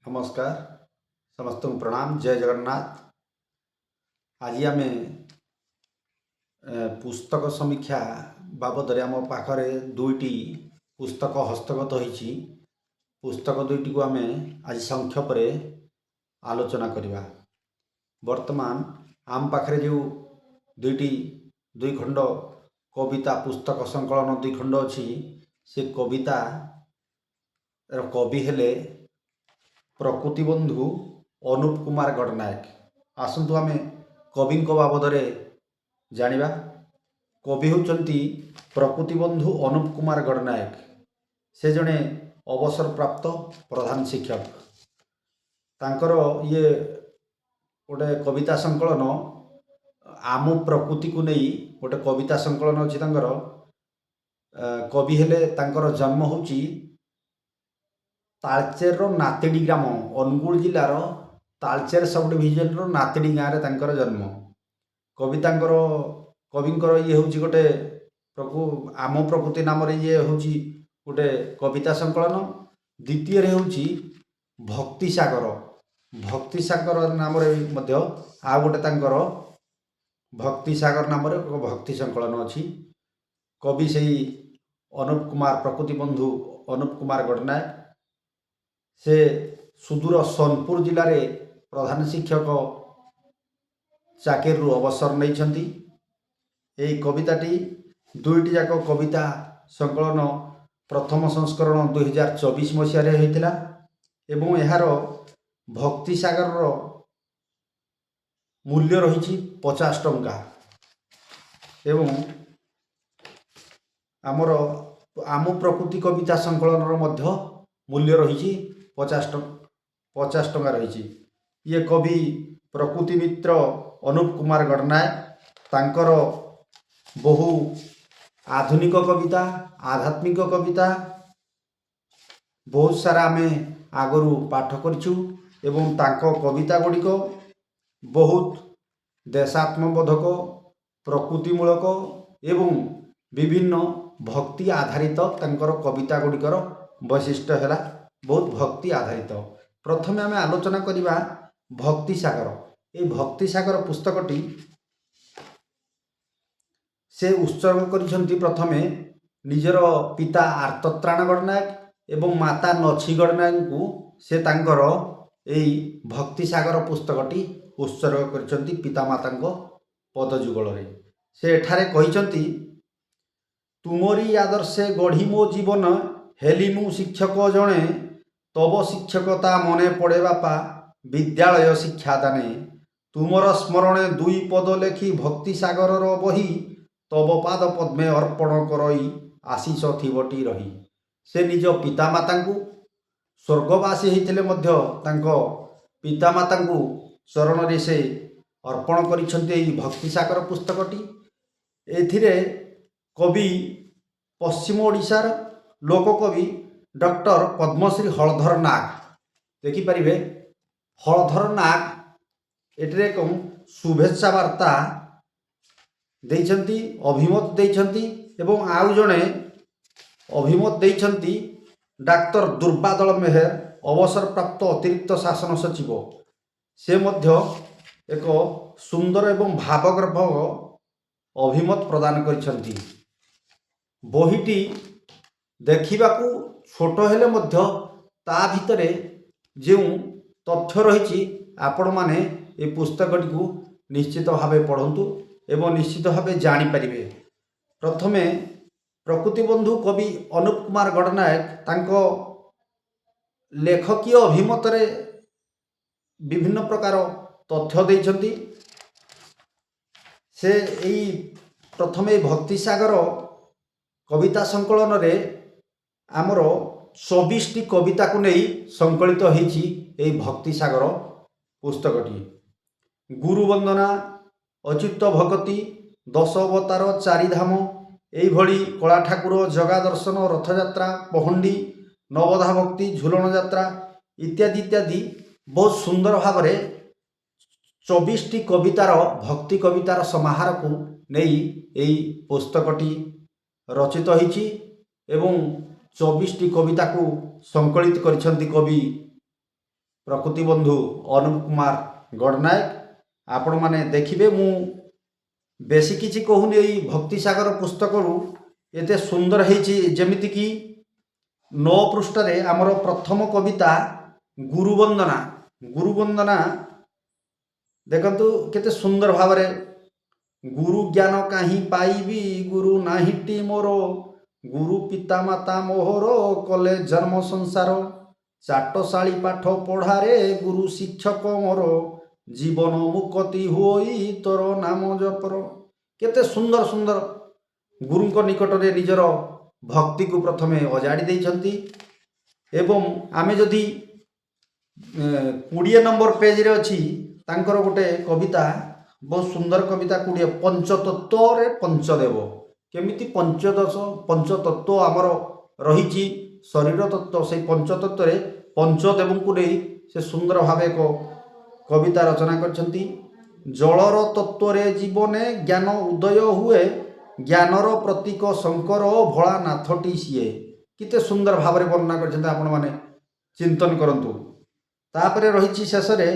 नमस्कार समस्त प्रणाम जय जगन्नाथ। आज आम पुस्तक समीक्षा बाबद आम पाखरे दुईटी पुस्तक हस्तगत होइछि। पुस्तक दुईटी को आम आज संक्षेप आलोचना करवा। वर्तमान आम पाखरे जो दुई खंड कविता पुस्तक संकलन दुई खंड अच्छी से कविता कवि हेले प्रकृति बंधु अनुप कुमार गडनायक। आसतु आमे कवि बाबद जानिबा। कवि होचंती प्रकृति बंधु अनुप कुमार गडनायक। से जड़े अवसर प्राप्त प्रधान शिक्षक। तांकर ये गोटे कविता संकलन आम प्रकृति को नहीं गोटे कविता संकलन अच्छी। तांकर कवि हेले तांकर जन्म होची तालचेर नातेडी ग्राम अनुगुल जिलार तालचेर सब डिविजन नातेडी गाँव में तांकर जन्म। कविंकर ये हूँ गोटे आम प्रकृति नाम ये हूँ गोटे कविता संकलन। द्वितीय हूँ भक्ति सागर। भक्ति सागर नाम आ गोटे तांकर भक्ति सागर नाम भक्ति संकलन अच्छी। कवि से अनुप कुमार प्रकृति बंधु अनुप कुमार गडनायक। से सुदूर सोनपुर जिले में प्रधान शिक्षक चाकरी अवसर नहीं। यही कविताटी दुईटी जाक कविता संकलन प्रथम संस्करण 2024 मसीह होता एवं यार भक्ति सागर मूल्य रही 50 टंका एवं आमर आम प्रकृति कविता संकलन मूल्य रही 50 टंका रही। ये कवि प्रकृति मित्र अनुप कुमार गडनायक। तांकर बहु आधुनिक कविता आध्यात्मिक कविता बहुत सारा आमे आगरू पाठ करिछु एवं तांको कविता गुड़िक बहुत देशात्मबोधक प्रकृतिमूलक एवं विभिन्न भक्ति आधारित तांकर कविता गुड़िकर वैशिष्ट्य है बहुत भक्ति आधारित। प्रथम आम आलोचना करवा भक्ति सागर। ये भक्ति सागर पुस्तकटी से उत्सर्ग करिसेंती प्रथमे निजर पिता आर्तत्राण गडनायक एवं माता नछी गडनायक को से तांकर एई भक्ति सागर पुस्तकटी उत्सर्ग करिसेंती पिता मातांको पदजुगल रे। से एठारे कहिसेंती तुमरी आदर्शे गढ़ी मो जीवन हेली मु शिक्षक जणे तब शिक्षकता मने पड़े बापा विद्यालय शिक्षादाने तुमर स्मरणे दुई पद लेखी भक्ति सागर बही तब पाद पद्मे अर्पण करई आशीष थिबटी रही। से निज पितामाता स्वर्गवासी होते पितामाता चरण रे से अर्पण करिसेंती भक्ति सागर पुस्तकटी। एथिरे कवि पश्चिम ओडिशार लोककवि डॉक्टर पद्मश्री हलधर नाग देखिपारे। हलधर नाग एटे कौन शुभेच्छा वार्ता देइछंती अभिमत देइछंती एवं आउ जणे अभिमत देइछंती डाक्टर दुर्बादल मेहर अवसर प्राप्त अतिरिक्त शासन सचिव। से मध्य एक सुंदर एवं भावगर्भक अभिमत प्रदान करिछंती। बहीटी देखिबाकू छोट हेले मध्य ता भितरे जो तथ्य रही आपण माने ये पुस्तकटी को निश्चित भावे पढ़ंतु एवं निश्चित भावे जानीपारे। प्रथमे प्रकृति बंधु कवि अनुप कुमार गडनायक तांको लेखकीय अभिमत रे विभिन्न प्रकार तथ्य देइछंती। से एई प्रथमे भक्ति सागर कविता संकलन रे आमर 24टी कविता को नहीं संकलित होइछि एई भक्ति सागर पुस्तकटी। गुरु वंदना अच्युत भगति 10 अवतार 4 धाम एई भली कला ठाकुर जगा दर्शन रथयात्रा पहंडी नवधा भक्ति झुलन यात्रा इत्यादि इत्यादि बहुत सुंदर भाव में 24टी कवितार भक्ति कवितार समाहार को नहीं एई पुस्तकटी रचित होइछि एवं 24टी कविता को संकलित करिसेंती कवि ପ୍ରକୃତି ବନ୍ଧୁ ଅନୁପ କୁମାର ଗଡ଼ନାୟକ। ଆପଣମାନେ ଦେଖିବେ, ମୁଁ ବେଶୀ କିଛି କହୁନି, ଏଇ ଭକ୍ତିସାଗର ପୁସ୍ତକରୁ ଏତେ ସୁନ୍ଦର ହେଇଛି। ଯେମିତିକି 9 ପୃଷ୍ଠାରେ ଆମର ପ୍ରଥମ କବିତା ଗୁରୁବନ୍ଦନା। ଗୁରୁବନ୍ଦନା ଦେଖନ୍ତୁ କେତେ ସୁନ୍ଦର ଭାବରେ, ଗୁରୁ ଜ୍ଞାନ କାହିଁ ପାଇବି, ଗୁରୁ ନାହିଁଟି ମୋର, ଗୁରୁ ପିତାମାତା ମୋହର କଲେ ଜନ୍ମ ସଂସାର, ଚାଟଶାଳୀ ପାଠ ପଢ଼ାରେ ଗୁରୁ ଶିକ୍ଷକ ମୋର, ଜୀବନ ମୁକତି ହୋଇ ତୋର ନାମ ଜପର। କେତେ ସୁନ୍ଦର ସୁନ୍ଦର ଗୁରୁଙ୍କ ନିକଟରେ ନିଜର ଭକ୍ତିକୁ ପ୍ରଥମେ ଅଜାଡ଼ି ଦେଇଛନ୍ତି। ଏବଂ ଆମେ ଯଦି 20 ନମ୍ବର ପେଜରେ ଅଛି ତାଙ୍କର ଗୋଟେ କବିତା, ବହୁତ ସୁନ୍ଦର କବିତା 20, ପଞ୍ଚତତ୍ତ୍ୱରେ ପଞ୍ଚଦେବ। କେମିତି ପଞ୍ଚତତ୍ତ୍ୱ ଆମର ରହିଛି ଶରୀର ତତ୍ତ୍ୱ, ସେଇ ପଞ୍ଚତତ୍ତ୍ୱରେ ପଞ୍ଚଦେବଙ୍କୁ ନେଇ ସେ ସୁନ୍ଦର ଭାବେ ଏକ କବିତା ରଚନା କରିଛନ୍ତି। ଜଳର ତତ୍ତ୍ୱରେ ଜୀବନେ ଜ୍ଞାନ ଉଦୟ ହୁଏ, ଜ୍ଞାନର ପ୍ରତୀକ ଶଙ୍କର ଭୋଳାନାଥଟି ସିଏ। କେତେ ସୁନ୍ଦର ଭାବରେ ବର୍ଣ୍ଣନା କରିଛନ୍ତି, ଆପଣମାନେ ଚିନ୍ତନ କରନ୍ତୁ। ତାପରେ ରହିଛି ଶେଷରେ,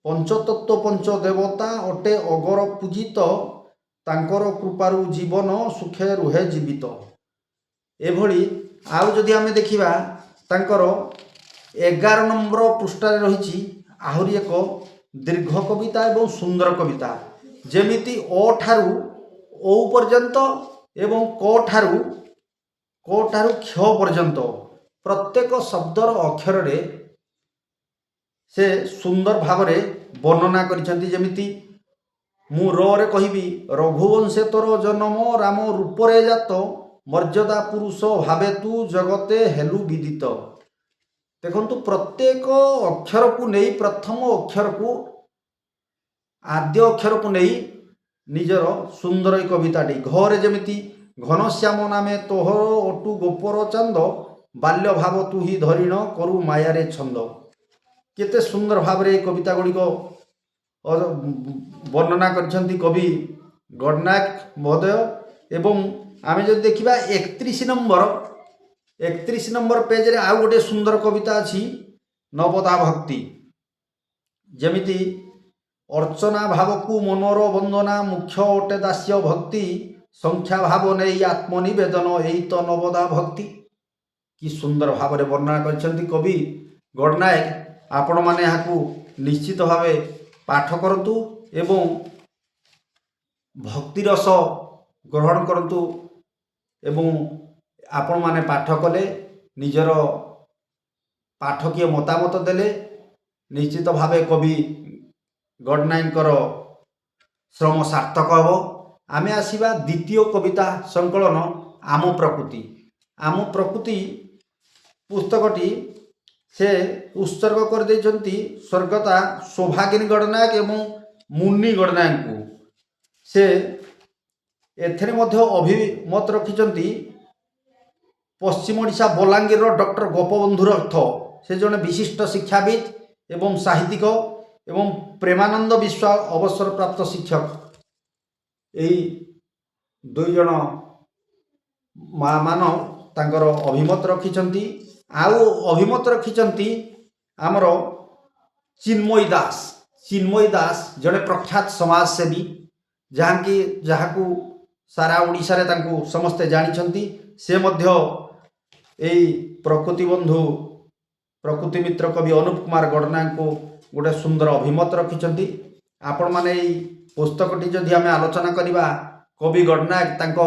ପଞ୍ଚତତ୍ତ୍ୱ ପଞ୍ଚ ଦେବତା ଅଟେ ଅଗର ପୂଜିତ, ତାଙ୍କର କୃପାରୁ ଜୀବନ ସୁଖେ ରୁହେ ଜୀବିତ। ଏଭଳି ଆଉ ଯଦି ଆମେ ଦେଖିବା ତାଙ୍କର 11 ନମ୍ବର ପୃଷ୍ଠାରେ ରହିଛି ଆହୁରି ଏକ ଦୀର୍ଘ କବିତା ଏବଂ ସୁନ୍ଦର କବିତା। ଯେମିତି ଅ ଠାରୁ ଔ ପର୍ଯ୍ୟନ୍ତ ଏବଂ କ ଠାରୁ କ୍ଷ ପର୍ଯ୍ୟନ୍ତ ପ୍ରତ୍ୟେକ ଶବ୍ଦର ଅକ୍ଷରରେ ସେ ସୁନ୍ଦର ଭାବରେ ବର୍ଣ୍ଣନା କରିଛନ୍ତି। ଯେମିତି ମୁଁ ରରେ କହିବି, ରଘୁବଂଶେ ତୋର ଜନମ, ରାମ ରୂପରେ ଜାତ, ମର୍ଯ୍ୟାଦା ପୁରୁଷ ଭାବେ ତୁ ଜଗତେ ହେଲୁ ବିଦିତ। ଦେଖନ୍ତୁ ପ୍ରତ୍ୟେକ ଅକ୍ଷରକୁ ନେଇ, ପ୍ରଥମ ଅକ୍ଷରକୁ, ଆଦ୍ୟ ଅକ୍ଷରକୁ ନେଇ ନିଜର ସୁନ୍ଦର ଏ କବିତାଟି। ଘରେ ଯେମିତି ଘନଶ୍ୟାମ ନାମେ ତୋହର ଅଟୁ ଗୋପର ଚାନ୍ଦ, ବାଲ୍ୟ ଭାବ ତୁ ହି ଧରିଣ କରୁ ମାୟାରେ ଛନ୍ଦ। କେତେ ସୁନ୍ଦର ଭାବରେ ଏ କବିତା ଗୁଡ଼ିକ ବର୍ଣ୍ଣନା କରିଛନ୍ତି କବି ଗଡ଼ନାୟକ ମହୋଦୟ। ଏବଂ ଆମେ ଯଦି ଦେଖିବା 31 ନମ୍ବର ପେଜରେ ଆଉ ଗୋଟିଏ ସୁନ୍ଦର କବିତା ଅଛି, ନବଦା ଭକ୍ତି। ଯେମିତି ଅର୍ଚ୍ଚନା ଭାବକୁ ମନର ବନ୍ଦନା, ମୁଖ୍ୟ ଅଟେ ଦାସ୍ୟ ଭକ୍ତି, ସଂଖ୍ୟା ଭାବ ନେଇ ଆତ୍ମନିବେଦନ, ଏଇ ତ ନବଦା ଭକ୍ତି। କି ସୁନ୍ଦର ଭାବରେ ବର୍ଣ୍ଣନା କରିଛନ୍ତି କବି ଗଡ଼ନାୟକ। ଆପଣମାନେ ଏହାକୁ ନିଶ୍ଚିତ ଭାବେ ପାଠ କରନ୍ତୁ ଏବଂ ଭକ୍ତିରସ ଗ୍ରହଣ କରନ୍ତୁ। ଏବଂ ଆପଣମାନେ ପାଠ କଲେ, ନିଜର ପାଠକୀୟ ମତାମତ ଦେଲେ ନିଶ୍ଚିତ ଭାବେ କବି ଗଡ଼ନାୟକଙ୍କର ଶ୍ରମ ସାର୍ଥକ ହେବ। ଆମେ ଆସିବା ଦ୍ୱିତୀୟ କବିତା ସଂକଳନ ଆମ ପ୍ରକୃତି। ଆମ ପ୍ରକୃତି ପୁସ୍ତକଟି ସେ ଉତ୍ସର୍ଗ କରିଦେଇଛନ୍ତି ସ୍ୱର୍ଗତା ସୌଭାଗିନୀ ଗଡ଼ନାୟକ ଏବଂ ମୁନି ଗଡ଼ନାୟକଙ୍କୁ। ସେ ଏଥିରେ ମଧ୍ୟ ଅଭିମତ ରଖିଛନ୍ତି ପଶ୍ଚିମ ଓଡ଼ିଶା ବଲାଙ୍ଗୀରର ଡକ୍ଟର ଗୋପବନ୍ଧୁ ରଥ। ସେ ଜଣେ ବିଶିଷ୍ଟ ଶିକ୍ଷାବିତ୍ ଏବଂ ସାହିତ୍ୟିକ ଏବଂ ପ୍ରେମାନନ୍ଦ ବିଶ୍ୱାଳ ଅବସରପ୍ରାପ୍ତ ଶିକ୍ଷକ। ଏହି 2 ଜଣ ମାନ ତାଙ୍କର ଅଭିମତ ରଖିଛନ୍ତି। ଆଉ ଅଭିମତ ରଖିଛନ୍ତି ଆମର ଚିନ୍ମୟୀ ଦାସ। ଚିନ୍ମୟୀ ଦାସ ଜଣେ ପ୍ରଖ୍ୟାତ ସମାଜସେବୀ, ଯାହାକୁ ସାରା ଓଡ଼ିଶାରେ ତାଙ୍କୁ ସମସ୍ତେ ଜାଣିଛନ୍ତି। ସେ ମଧ୍ୟ ଏଇ ପ୍ରକୃତି ବନ୍ଧୁ, ପ୍ରକୃତି ମିତ୍ର କବି ଅନୁପ କୁମାର ଗଡ଼ନାୟକଙ୍କୁ ଗୋଟେ ସୁନ୍ଦର ଅଭିମତ ରଖିଛନ୍ତି। ଆପଣମାନେ ଏଇ ପୁସ୍ତକଟି ଯଦି ଆମେ ଆଲୋଚନା କରିବା, କବି ଗଡ଼ନାୟକ ତାଙ୍କ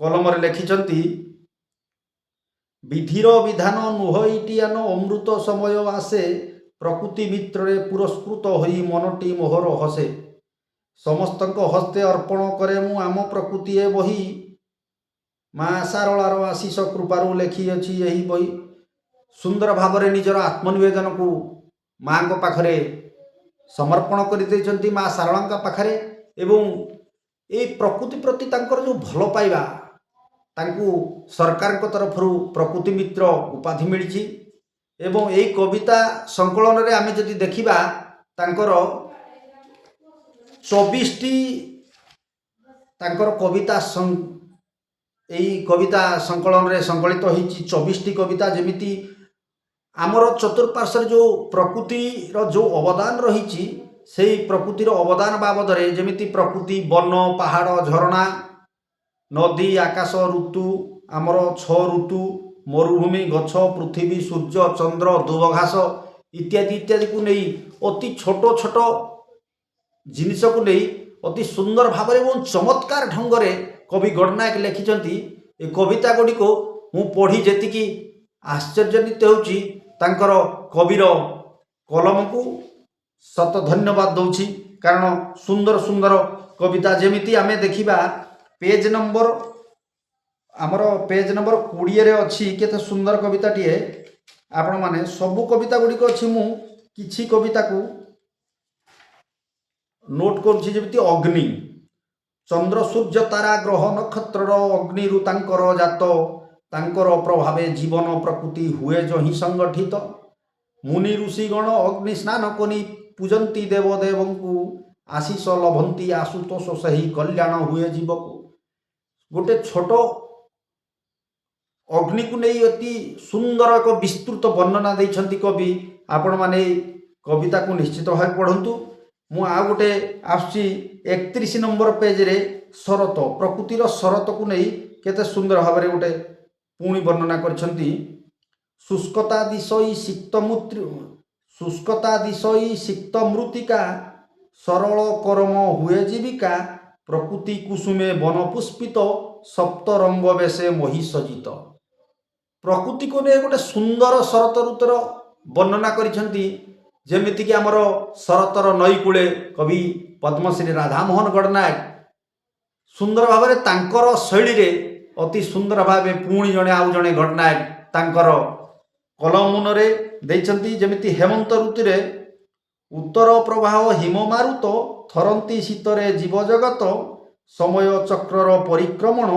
କଲମରେ ଲେଖିଛନ୍ତି, ବିଧିର ବିଧାନ ନୁହଇଟିଆନ ଅମୃତ ସମୟ ଆସେ, ପ୍ରକୃତି ମିତ୍ରରେ ପୁରସ୍କୃତ ହୋଇ ମନଟି ମୋହର ହସେ, ସମସ୍ତଙ୍କ ହସ୍ତେ ଅର୍ପଣ କରେ ମୁଁ ଆମ ପ୍ରକୃତି ଏ ବହି, ମା ସାରଳାର ଆଶିଷ କୃପାରୁ ଲେଖିଅଛି ଏହି ବହି। ସୁନ୍ଦର ଭାବରେ ନିଜର ଆତ୍ମନିବେଦନକୁ ମାଙ୍କ ପାଖରେ ସମର୍ପଣ କରିଦେଇଛନ୍ତି, ମା ସାରଳାଙ୍କ ପାଖରେ। ଏବଂ এই ପ୍ରକୃତି ପ୍ରତି ତାଙ୍କର ଯେଉଁ ଭଲ ପାଇବା, ତାଙ୍କୁ ସରକାରଙ୍କ ତରଫରୁ ପ୍ରକୃତି ମିତ୍ର ଉପାଧି ମିଳିଛି। ଏବଂ ଏହି କବିତା ସଂକଳନରେ ଆମେ ଯଦି ଦେଖିବା, ତାଙ୍କର 24ଟି ତାଙ୍କର କବିତା ଏହି କବିତା ସଂକଳନରେ ସଂକଳିତ ହୋଇଛି 24ଟି କବିତା। ଯେମିତି आमर चतुर्पार्श्व जो प्रकृतिर जो अवदान रही से प्रकृतिर अवदान बाबद जमी प्रकृति वन पहाड़ झरणा नदी आकाश ऋतु आमर 6 ऋतु मरुभूमि गछ पृथ्वी सूर्य चंद्र दुबघास इत्यादि इत्यादि को नहीं अति छोट छोट जिनिस को नहीं अति सुंदर भाव और चमत्कार ढंग से कवि गणनायक लिखिं ए कविता गुड़ी को मु पढ़ी जी आश्चर्यान्वित होउची तांकर कविर कलम को शत धन्यवाद दूची कारण सुंदर सुंदर कविता जेमिति आमे देखिबा पेज नंबर आमर पेज नंबर 20 रे अच्छी केते सुंदर कविता टीए आपण माने सबु कविता गुडी को अछि मु किछि कविता को नोट करूछि जेमिति अग्नि चंद्र सूर्य तारा ग्रह नक्षत्र अग्निरु तांकर जात तांकर प्रभावे जीवन प्रकृति हुए जो ही संगठित मुनि ऋषिगण अग्नि स्नान करी पूजंती देवदेव को आशीष लभंती आशुतोष सही कल्याण हुए जीव को गोटे छोट अग्नि को नहीं अति सुंदर एक विस्तृत वर्णना देइछंती कवि आपण माने कविता को निश्चित भाव पढ़ंतु मु आ गोटे आसी 31 नंबर पेज रे शरत प्रकृतिर शरत को नहीं केते सुंदर भाव रे गोटे पुणी वर्णना करछंती शुष्कता दिशई सिक्त मृतिका सरल कर्म हुए जीविका प्रकृति कुसुमे वन पुष्पित सप्त रंग बेसे मोहि सजित प्रकृति को नहीं गोटे सुंदर शरत ऋतुर वर्णना करिछंती जेमिति कि आमर शरतर नई कूले कवि पद्मश्री राधामोहन गणनायक सुंदर भाव में तांकर शैली रे अति सुंदर भाव पुणी जड़े आउ जड़े गणनायक तांकर कलम मुनरे देइछंती जेमिति हेमंत ऋतु रे उत्तर प्रवाह हिममारुत थरंती शीतरे जीव जगत समय चक्रर परिक्रमण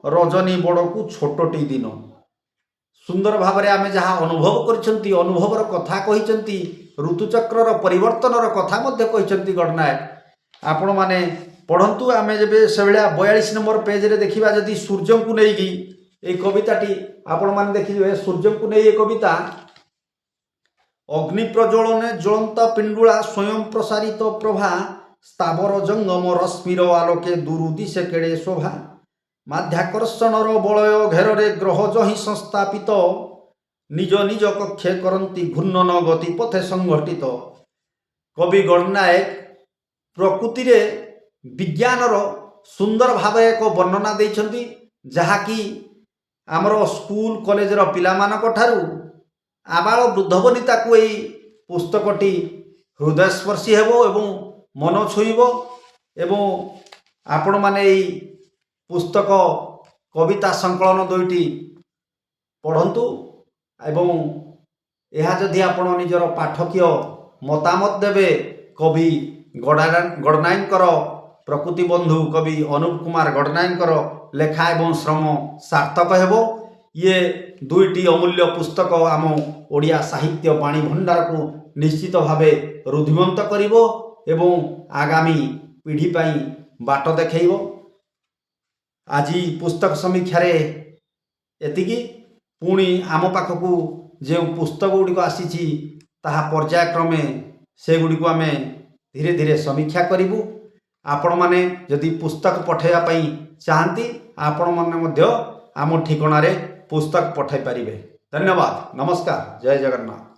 रजनी बड़कू छोटटी दिन सुंदर भाव में आमे जहाँ अनुभव करिसेंती अनुभवर कथा कहिसेंती ऋतुचक्रर परिवर्तनर कथा मध्य कहिसेंती गणनायक आपण माने पढ़ंतु आमे जेबे सेबेला 42 नंबर पेज रे देखिबा जदि सूर्य को नेकी ए कविताटी आपण माने देखिबे सूर्य को नै ए कविता अग्नि प्रज्वलने ज्वलंत पिंडुला स्वयं प्रसारित प्रभा स्थावर जंगम रश्मिर आलोके दुरु दिशे केड़े शोभा माध्याकर्षणर बलय घेରରେ ग्रह जहि संस्थापित निज निज कक्षे करती घूर्णन गति पथे संघटित कवि गणनायक प्रकृति रे विज्ञानर सुंदर भाव एक वर्णना देइछंती जहाँकि आमर स्कूल कॉलेजर पिलामानक ठारू आबाल वृद्ध वनिता को यही पुस्तकटी हृदयस्पर्शी हेबो एवं मन छुईब एवं आपण माने यही पुस्तक कविता संकलन दुईटी पढ़ंतु एवं यह जदि आपण निजर पाठकीय मतामत देवे कवि गणनायकर प्रकृति बंधु कवि अनुप कुमार गणनायकर लेखा एवं श्रम सार्थक हेबो ये दुईटी अमूल्य पुस्तक आम ओडिया साहित्य बाणी भंडार को निश्चित भावे रुद्धिमंत करिवो एवं आगामी पीढ़ी पाई बाट देखैबो आज पुस्तक समीक्षा रे एतिकी पुणी आम पाखकू जो पुस्तक गुड़िक आसी ताहा पर्यायक्रमे से गुड़िक आम धीरे धीरे समीक्षा करूँ आपण माने जदि पुस्तक पठाइबा पई चाहती आपण माने मध्य आम ठिकाना रे पुस्तक पठाई पारिबे। धन्यवाद। नमस्कार। जय जगन्नाथ।